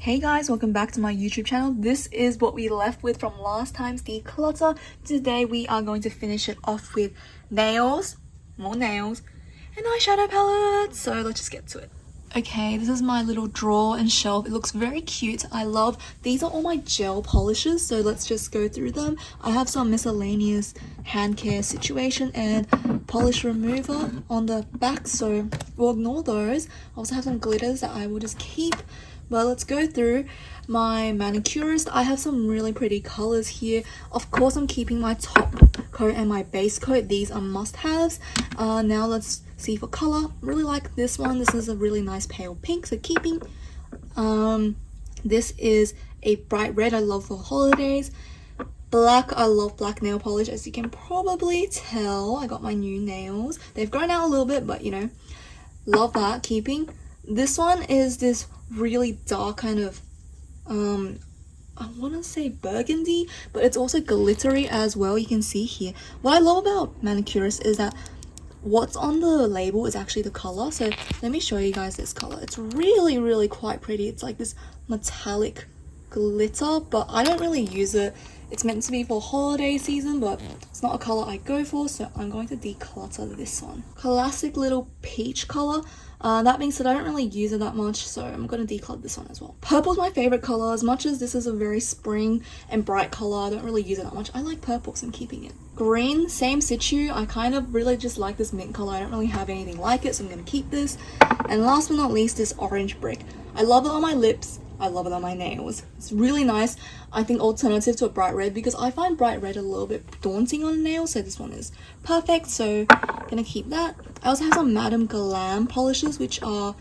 Hey guys, welcome back to my YouTube channel. This is what we left with from last time's declutter. Today we are going to finish it off with nails, more nails, and eyeshadow palettes. So let's just get to it. Okay, this is my little drawer and shelf. It looks very cute. I love, these are all my gel polishes, so let's just go through them. I have some miscellaneous hand care situation and polish remover on the back, so we'll ignore those. I also have some glitters that I will just keep. But let's go through my manicurist. I have some really pretty colors here. Of course, I'm keeping my top coat and my base coat. These are must-haves. Now let's see for color. Really like this one. This is a really nice pale pink, so keeping. This is a bright red I love for holidays. Black, I love black nail polish. As you can probably tell, I got my new nails. They've grown out a little bit, but you know, love that. Keeping. This one is this really dark kind of I want to say burgundy, but it's also glittery as well. You can see here. What I love about manicurists is that what's on the label is actually the color. So let me show you guys this color. It's really quite pretty. It's like this metallic glitter, but I don't really use it. It's meant to be for holiday season, but it's not a color I go for, so I'm going to declutter this one. Classic little peach color. That being said, I don't really use it that much, so I'm going to declutter this one as well. Purple's my favorite color. As much as this is a very spring and bright color, I don't really use it that much. I like purple, so I'm keeping it. Green, same situ. I kind of really just like this mint color. I don't really have anything like it, so I'm going to keep this. And last but not least, this orange brick. I love it on my lips. I love it on my nails. It's really nice. I think alternative to a bright red, because I find bright red a little bit daunting on nails, so this one is perfect, so gonna keep that. I also have some Madame Glam polishes, which are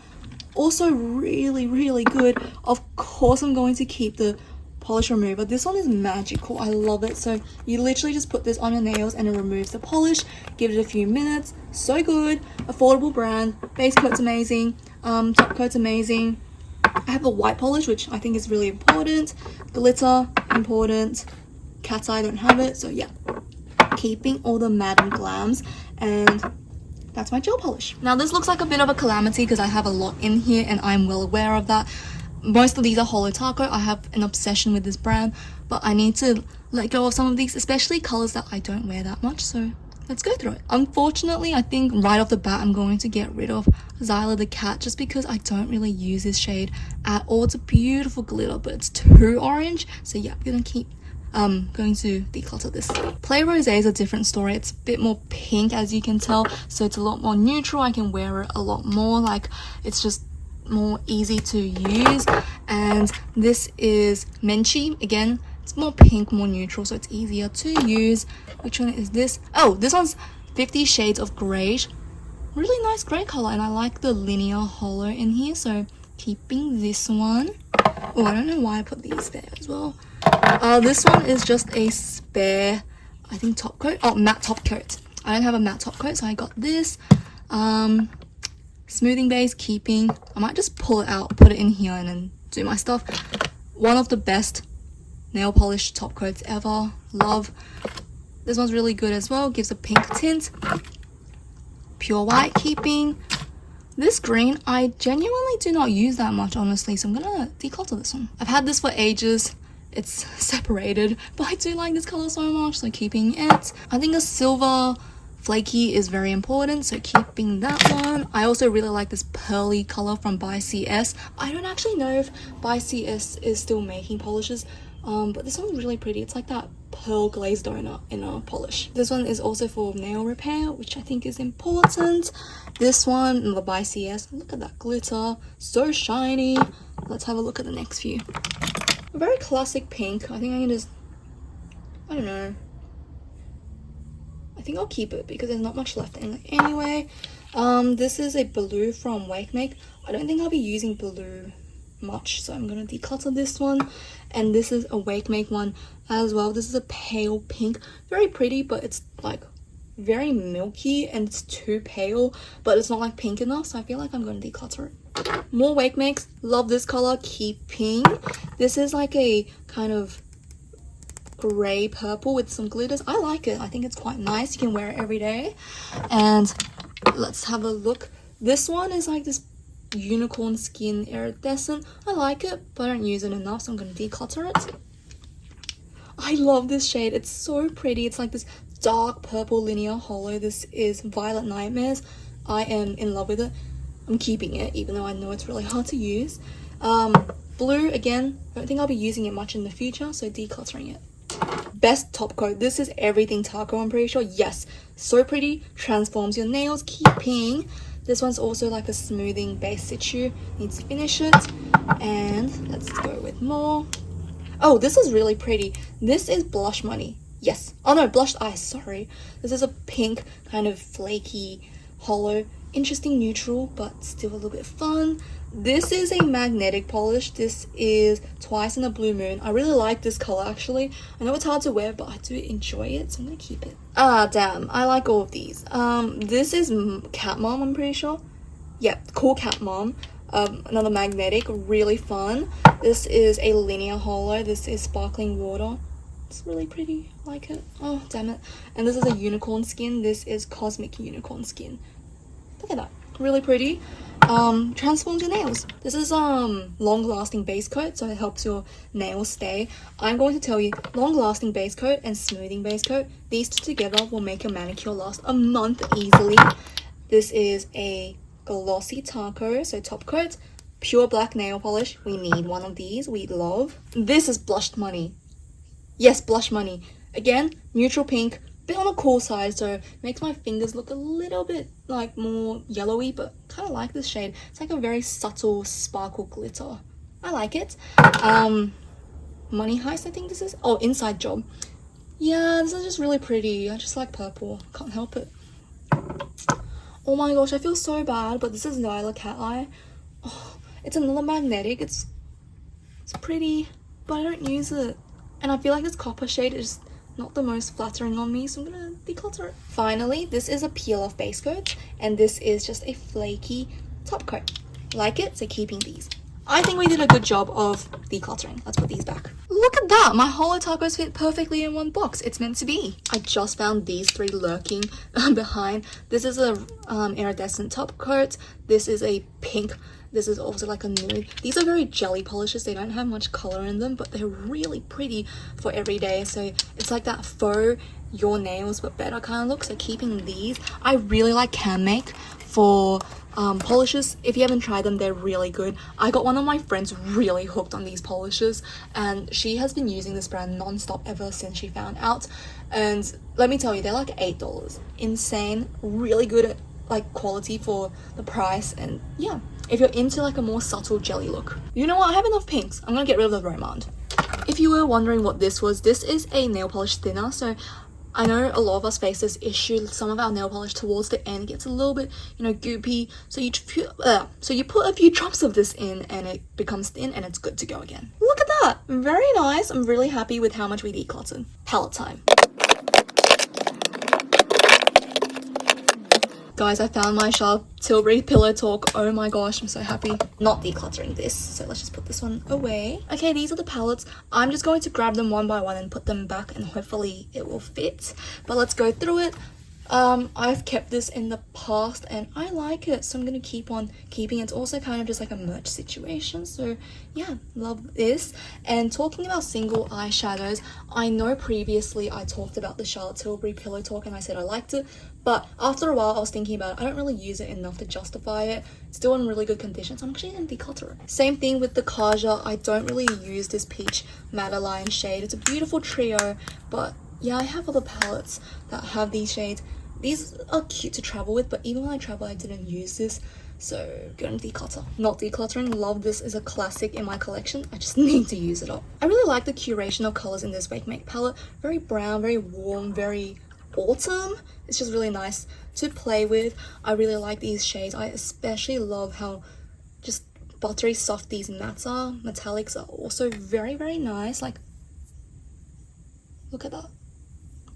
also really good. Of course, I'm going to keep the polish remover. This one is magical. I love it. So you literally just put this on your nails and it removes the polish. Give it a few minutes. So good. Affordable brand. Base coat's amazing. Top coat's amazing. I have a white polish, which I think is really important. Glitter, important. Cat's eye, don't have it. So yeah, keeping all the Madame Glams, and that's my gel polish. Now this looks like a bit of a calamity because I have a lot in here and I'm well aware of that. Most of these are Holo Taco. I have an obsession with this brand, but I need to let go of some of these, especially colors that I don't wear that much. So let's go through it. Unfortunately, I think right off the bat, I'm going to get rid of Zyla the Cat just because I don't really use this shade at all. It's a beautiful glitter, but it's too orange. So yeah, I'm gonna keep going to declutter this. Play Rosé is a different story. It's a bit more pink, as you can tell, so it's a lot more neutral. I can wear it a lot more. Like, it's just more easy to use. And this is Menchie. Again, it's more pink, more neutral, so it's easier to use. Which one is this? Oh, this one's 50 Shades of Grey. Really nice grey color, and I like the linear holo in here, so keeping this one. Oh, I don't know why I put these there as well. This one is just a spare, I think, top coat. Oh, matte top coat. I don't have a matte top coat, so I got this. Smoothing base, keeping. I might just pull it out, put it in here, and then do my stuff. One of the best nail polish top coats ever. Love. This one's really good as well. Gives a pink tint. Pure white, keeping. This green, I genuinely do not use that much, honestly, so I'm gonna declutter this one. I've had this for ages. It's separated, but I do like this color so much, so keeping it. I think a silver flaky is very important, so keeping that one. I also really like this pearly color from By CS. I don't actually know if By CS is still making polishes, but this one's really pretty. It's like that pearl glazed donut in a polish. This one is also for nail repair, which I think is important. This one, the By CS, look at that glitter, so shiny. Let's have a look at the next few. A very classic pink. I think I can just, I don't know. I think I'll keep it because there's not much left in it anyway. This is a blue from Wake Make. I don't think I'll be using blue much, so I'm gonna declutter this one. And this is a Wake Make one as well. This is a pale pink, very pretty, but it's like very milky and it's too pale, but it's not like pink enough, so I feel like I'm gonna declutter it. More Wake Makes. Love this color. Keeping. This is like a kind of gray purple with some glitters. I like it. I think it's quite nice. You can wear it every day. And let's have a look. This one is like this Unicorn Skin Iridescent. I like it, but I don't use it enough, so I'm going to declutter it. I love this shade. It's so pretty. It's like this dark purple linear hollow. This is Violet Nightmares. I am in love with it. I'm keeping it, even though I know it's really hard to use. Blue, again, I don't think I'll be using it much in the future, so decluttering it. Best top coat. This is Everything Taco, I'm pretty sure. Yes, so pretty. Transforms your nails. Keeping. This one's also like a smoothing base situ. Needs to finish it. And let's go with more. Oh, this is really pretty. This is Blush Money. Yes. Oh no, Blushed Eyes, sorry. This is a pink, kind of flaky, hollow. Interesting neutral, but still a little bit fun. This is a magnetic polish. This is Twice in a Blue Moon. I really like this color, actually. I know it's hard to wear, but I do enjoy it, so I'm gonna keep it. Ah, damn. I like all of these. This is Cat Mom, I'm pretty sure. Yep, Cool Cat Mom. Another magnetic, really fun. This is a linear hollow. This is Sparkling Water. It's really pretty. I like it. Oh, damn it. And this is a Unicorn Skin. This is Cosmic Unicorn Skin. Look at that. Really pretty. Transforms your nails. This is long-lasting base coat, so it helps your nails stay. I'm going to tell you, long-lasting base coat and smoothing base coat, these two together will make your manicure last a month easily. This is a glossy taco, so top coat. Pure black nail polish. We need one of these. We love. This is Blushed Money. Yes, Blush Money. Again, neutral pink. Bit on the cool side, so makes my fingers look a little bit like more yellowy, but kind of like this shade. It's like a very subtle sparkle glitter. I like it. Money Heist, I think this is. Oh, Inside Job. Yeah, this is just really pretty. I just like purple. Can't help it. Oh my gosh, I feel so bad, but this is Nyla Cat Eye. Oh, it's another magnetic. It's pretty, but I don't use it. And I feel like this copper shade is not the most flattering on me, so I'm gonna declutter it. Finally, this is a peel-off base coat, and this is just a flaky top coat. Like it, so keeping these. I think we did a good job of decluttering. Let's put these back. Look at that! My hollow tacos fit perfectly in one box. It's meant to be. I just found these three lurking behind. This is a iridescent top coat. This is a pink. This is also like a nude. These are very jelly polishes. They don't have much color in them, but they're really pretty for every day. So it's like that faux your nails but better kind of look. So keeping these. I really like Can Make for polishes. If you haven't tried them, they're really good. I got one of my friends really hooked on these polishes, and she has been using this brand non-stop ever since she found out. And let me tell you, they're like $8. Insane. Really good at like quality for the price. And yeah, if you're into like a more subtle jelly look. You know what, I have enough pinks. I'm gonna get rid of the Romand. If you were wondering what this was, this is a nail polish thinner. So I know a lot of us face this issue. Some of our nail polish towards the end gets a little bit, you know, goopy. So you put a few drops of this in and it becomes thin and it's good to go again. Look at that, very nice. I'm really happy with how much we decluttered. Palette time. Guys, I found my Charlotte Tilbury Pillow Talk. Oh my gosh, I'm so happy. Not decluttering this, so let's just put this one away. Okay, these are the palettes. I'm just going to grab them one by one and put them back, and hopefully it will fit. But let's go through it. I've kept this in the past and I like it, so I'm gonna keep on keeping it. It's also kind of just like a merch situation, so yeah, love this. And talking about single eyeshadows, I know previously I talked about the Charlotte Tilbury Pillow Talk and I said I liked it, but after a while I was thinking about it. I don't really use it enough to justify it. It's still in really good condition, so I'm actually gonna declutter it. Same thing with the Kaja. I don't really use this Peach Madeline shade. It's a beautiful trio, but yeah, I have other palettes that have these shades. These are cute to travel with, but even when I travel, I didn't use this. So, gonna declutter. Not decluttering. Love this is a classic in my collection. I just need to use it up. I really like the curation of colors in this Wake Make palette. Very brown, very warm, very autumn. It's just really nice to play with. I really like these shades. I especially love how just buttery soft these mattes are. Metallics are also very, very nice. Like, look at that.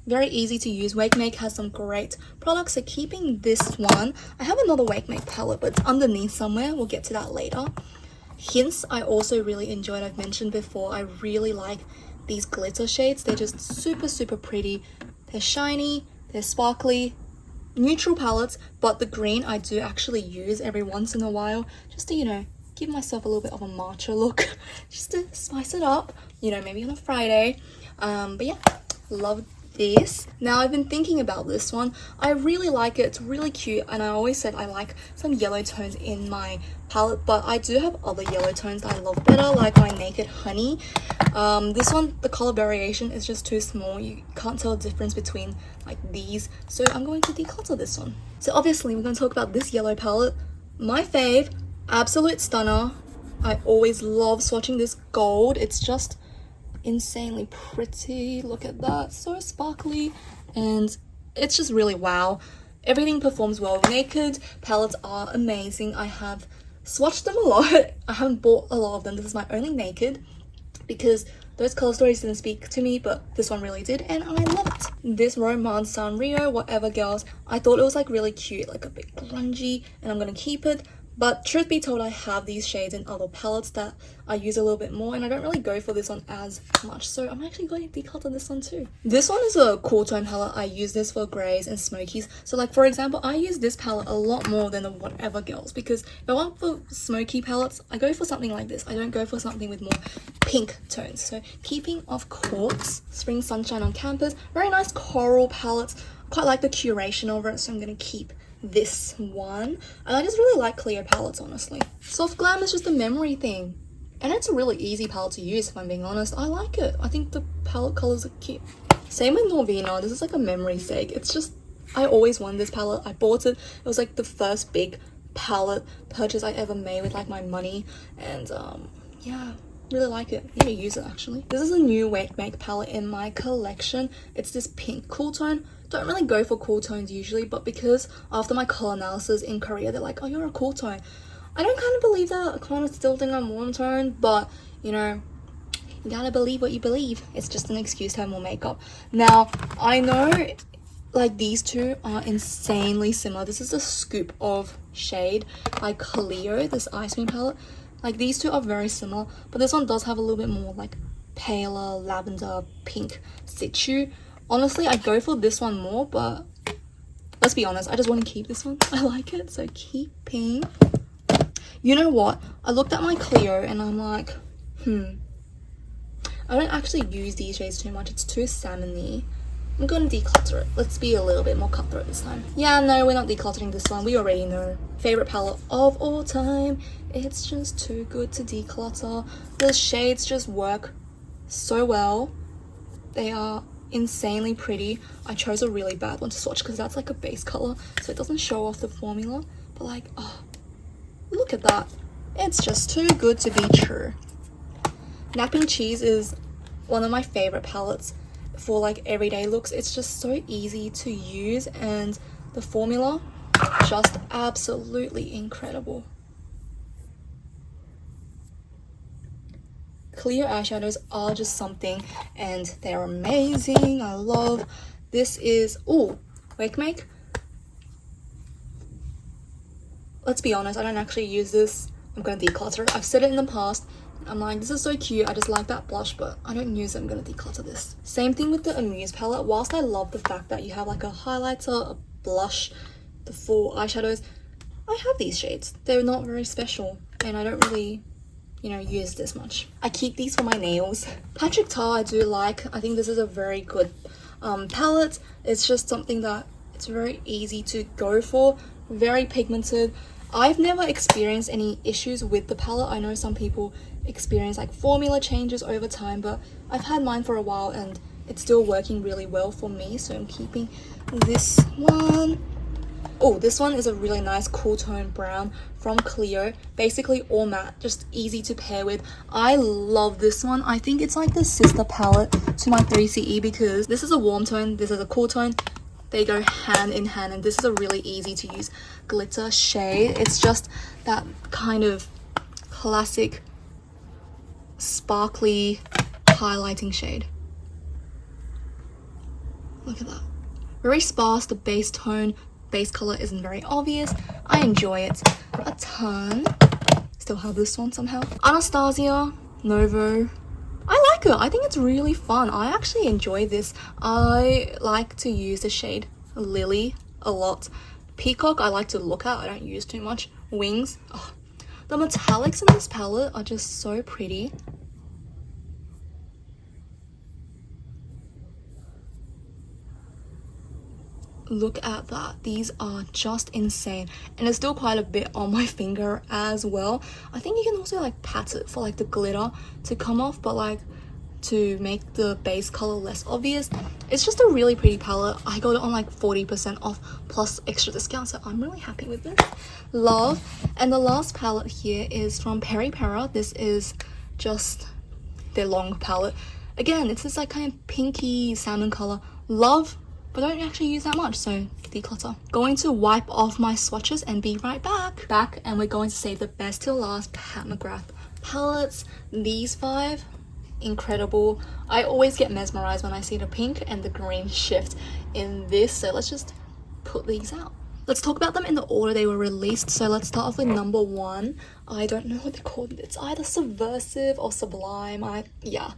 Very easy to use. Wake Make has some great products, so keeping this one. I have another Wake Make palette, but it's underneath somewhere. We'll get to that later. Hints I also really enjoyed. I've mentioned before, I really like these glitter shades. They're just super, super pretty. They're shiny, they're sparkly. neutral palettes, but the green I do actually use every once in a while just to, you know, give myself a little bit of a matcha look, just to spice it up, you know, maybe on a Friday. But yeah, love this. Now I've been thinking about this one. I really like it. It's really cute, and I always said I like some yellow tones in my palette, but I do have other yellow tones that I love better, like my Naked Honey. This one, the color variation is just too small. You can't tell the difference between like these, so I'm going to declutter this one. So obviously we're going to talk about this yellow palette, my fave, absolute stunner. I always love swatching this gold. It's just insanely pretty. Look at that, so sparkly, and it's just really wow. Everything performs well. Naked palettes are amazing. I have swatched them a lot. I haven't bought a lot of them. This is my only Naked because those color stories didn't speak to me, but this one really did, and I love it. This Romance Sanrio, whatever girls, I thought it was like really cute, like a bit grungy, and I'm gonna keep it. But truth be told, I have these shades in other palettes that I use a little bit more, and I don't really go for this one as much, so I'm actually going to declutter this one too. This one is a cool tone palette. I use this for greys and smokies. So like, for example, I use this palette a lot more than the Whatever Girls, because if I want for smoky palettes, I go for something like this. I don't go for something with more pink tones. So keeping of course, Spring Sunshine on Campus, very nice coral palette. Quite like the curation of it, so I'm going to keep this one. And I just really like clear palettes, honestly. Soft Glam is just a memory thing, and it's a really easy palette to use, if I'm being honest. I like it. I think the palette colors are cute. Same with Norvina. This is like a memory sake. It's just, I always wanted this palette. I bought it. It was like the first big palette purchase I ever made with like my money, and yeah, really like it. Need to use it actually. This is a new Wake Make palette in my collection. It's this pink cool tone. Don't really go for cool tones usually, but because after my color analysis in Korea, they're like, oh, you're a cool tone. I don't kind of believe that. I kind of still think I'm warm tone, but you know, you gotta believe what you believe. It's just an excuse to have more makeup. Now, I know like these two are insanely similar. This is a scoop of shade by Cleo, this ice cream palette. Like these two are very similar, but this one does have a little bit more like paler lavender pink situ. Honestly, I go for this one more, but let's be honest, I just want to keep this one. I like it, so keeping. You know what? I looked at my Cleo and I'm like, I don't actually use these shades too much. It's too salmony. I'm going to declutter it. Let's be a little bit more cutthroat this time. Yeah, no, we're not decluttering this one. We already know. Favorite palette of all time. It's just too good to declutter. The shades just work so well. They are insanely pretty. I chose a really bad one to swatch because that's like a base color, so it doesn't show off the formula, but like, oh, look at that. It's just too good to be true. Napping Cheese is one of my favorite palettes for like everyday looks. It's just so easy to use, and the formula just absolutely incredible. Clear eyeshadows are just something, and they're amazing. I love this. Is Wake Make. Let's be honest, I don't actually use this. I'm gonna declutter it. I've said it in the past. I'm like, this is so cute. I just like that blush, but I don't use it. I'm gonna declutter this. Same thing with the Amuse palette. Whilst I love the fact that you have like a highlighter, a blush, the full eyeshadows, I have these shades. They're not very special, and I don't really, you know, use this much. I keep these for my nails. Patrick Ta I do like. I think this is a very good palette. It's just something that it's very easy to go for. Very pigmented. I've never experienced any issues with the palette. I know some people experience like formula changes over time, but I've had mine for a while and it's still working really well for me, so I'm keeping this one. Oh, this one is a really nice cool tone brown from Cleo. Basically all matte, just easy to pair with. I love this one. I think it's like the sister palette to my 3CE because this is a warm tone, this is a cool tone. They go hand in hand, and this is a really easy to use glitter shade. It's just that kind of classic sparkly highlighting shade. Look at that. Very sparse. The base tone, base color isn't very obvious. I enjoy it a ton. Still have this one somehow. Anastasia Novo. I like it. I think it's really fun. I actually enjoy this. I like to use the shade Lily a lot. Peacock I like to look at, I don't use too much. Wings, oh, the metallics in this palette are just so pretty. Look at that, these are just insane, and there's still quite a bit on my finger as well. I think you can also like pat it for like the glitter to come off, but like to make the base color less obvious. It's just a really pretty palette. I got it on like 40% off plus extra discount, so I'm really happy with this. Love. And the last palette here is from Peri Pera. This is just their long palette. Again, it's this like kind of pinky salmon color. Love, but don't actually use that much, so declutter. Going to wipe off my swatches and be right back. And we're going to save the best till last, Pat McGrath palettes. These 5, incredible. I always get mesmerized when I see the pink and the green shift in this, so let's just put these out. Let's talk about them in the order they were released. So let's start off with number 1. I don't know what they're called. It's either Subversive or Sublime. Yeah.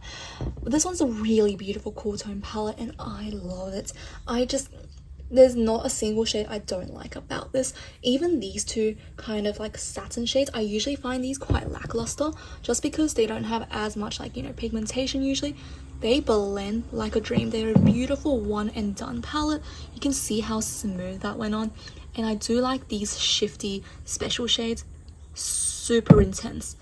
This one's a really beautiful cool tone palette and I love it. There's not a single shade I don't like about this. Even these 2 kind of like satin shades, I usually find these quite lackluster just because they don't have as much like, you know, pigmentation usually. They blend like a dream. They're a beautiful one and done palette. You can see how smooth that went on. And I do like these shifty special shades. Super intense.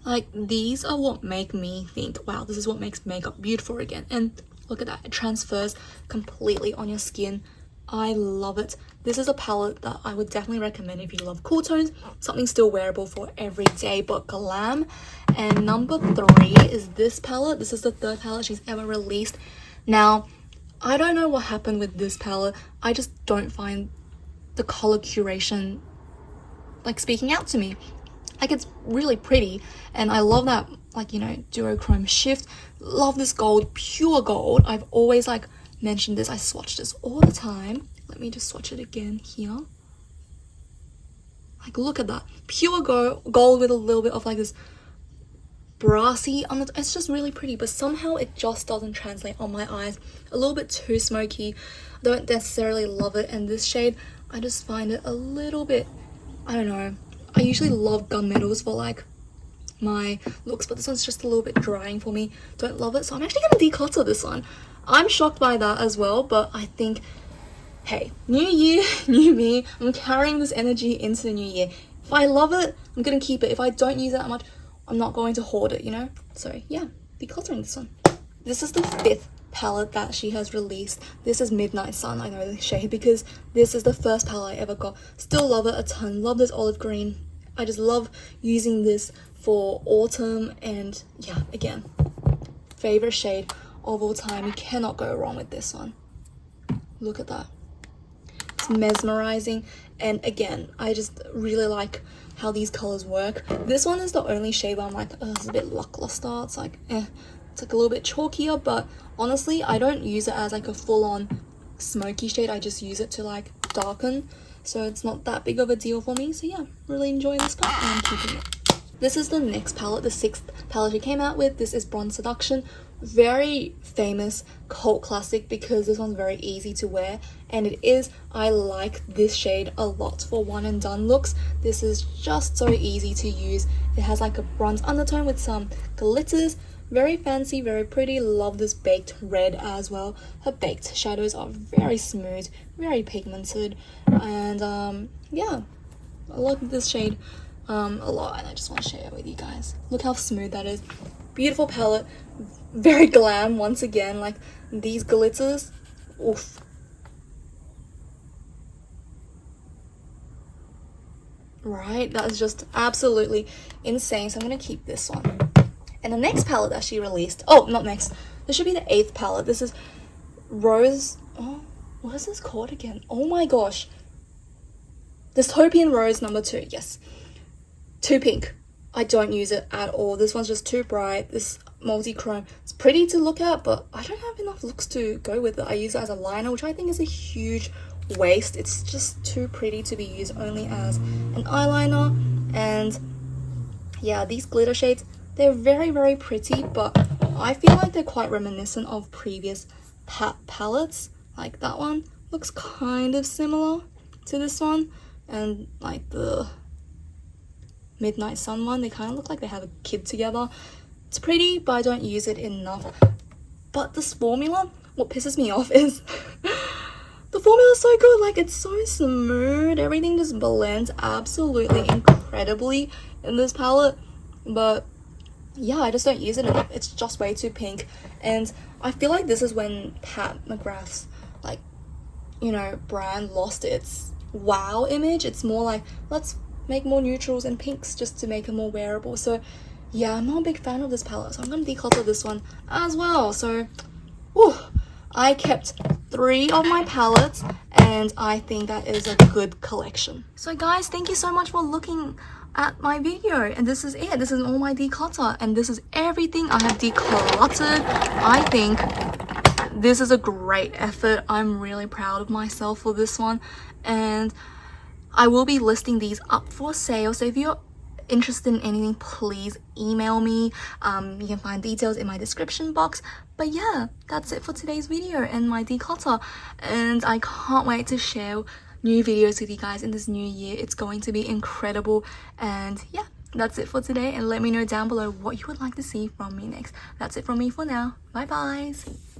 Like these are what make me think, wow, this is what makes makeup beautiful again. And look at that, it transfers completely on your skin. I love it. This is a palette that I would definitely recommend if you love cool tones, something still wearable for every day but glam. And number 3 is this palette. This is the 3rd palette she's ever released. Now, I don't know what happened with this palette. I just don't find the color curation like speaking out to me. Like it's really pretty and I love that like, you know, duochrome shift. Love this gold, pure gold. I've always like mentioned this. I swatch this all the time. Let me just swatch it again here. Like look at that, pure gold with a little bit of like this brassy on it. It's just really pretty, but somehow it just doesn't translate on my eyes. A little bit too smoky. I don't necessarily love it, and this shade I just find it a little bit, I don't know. I usually love gunmetals for like my looks, but this one's just a little bit drying for me. Don't love it, so I'm actually gonna declutter this one. I'm shocked by that as well, but I think, hey, new year, new me. I'm carrying this energy into the new year. If I love it, I'm gonna keep it. If I don't use it that much, I'm not going to hoard it, you know? So yeah, decluttering this one. This is the 5th palette that she has released. This is Midnight Sun. I know the shade because this is the first palette I ever got. Still love it a ton. Love this olive green. I just love using this for autumn, and yeah, again, favorite shade of all time. You cannot go wrong with this one. Look at that. It's mesmerizing, and again, I just really like how these colors work. This one is the only shade where I'm like, oh, it's a bit lackluster. It's like, it's like a little bit chalkier, but honestly, I don't use it as like a full-on smoky shade. I just use it to like darken, so it's not that big of a deal for me. So yeah, really enjoying this palette and I'm keeping it. This is the next palette, the 6th palette she came out with. This is Bronze Seduction. Very famous cult classic because this one's very easy to wear, and it is. I like this shade a lot for one and done looks. This is just so easy to use. It has like a bronze undertone with some glitters. Very fancy, very pretty. Love this baked red as well. Her baked shadows are very smooth, very pigmented, and yeah, I like this shade a lot, and I just want to share it with you guys. Look how smooth that is. Beautiful palette, very glam once again. Like these glitters, oof. Right, that is just absolutely insane. So I'm gonna keep this one. And the next palette that she released, oh, not next, this should be the 8th palette. This is Rose, oh, what is this called again? Oh my gosh. Dystopian Rose number 2, yes. Too pink. I don't use it at all. This one's just too bright. This multi-chrome, it's pretty to look at, but I don't have enough looks to go with it. I use it as a liner, which I think is a huge waste. It's just too pretty to be used only as an eyeliner. And yeah, these glitter shades, they're very, very pretty, but I feel like they're quite reminiscent of previous palettes. Like that one looks kind of similar. to this one, and like the Midnight Sun one. They kind of look like they have a kid together. It's pretty, but I don't use it enough. But this formula, what pisses me off is the formula is so good. Like, it's so smooth. Everything just blends absolutely incredibly in this palette. But yeah, I just don't use it enough. It's just way too pink. And I feel like this is when Pat McGrath's, like, you know, brand lost its wow image. It's more like, let's make more neutrals and pinks just to make it more wearable. So yeah, I'm not a big fan of this palette, so I'm gonna declutter this one as well. So whew, I kept 3 of my palettes, and I think that is a good collection. So guys, thank you so much for looking at my video, and this is it. This is all my declutter, and this is everything I have decluttered. I think this is a great effort. I'm really proud of myself for this one, and I will be listing these up for sale. So if you're interested in anything, please email me. You can find details in my description box. But yeah, that's it for today's video and my declutter, and I can't wait to share new videos with you guys in this new year. It's going to be incredible. And yeah, that's it for today, and let me know down below what you would like to see from me next. That's it from me for now. Bye guys.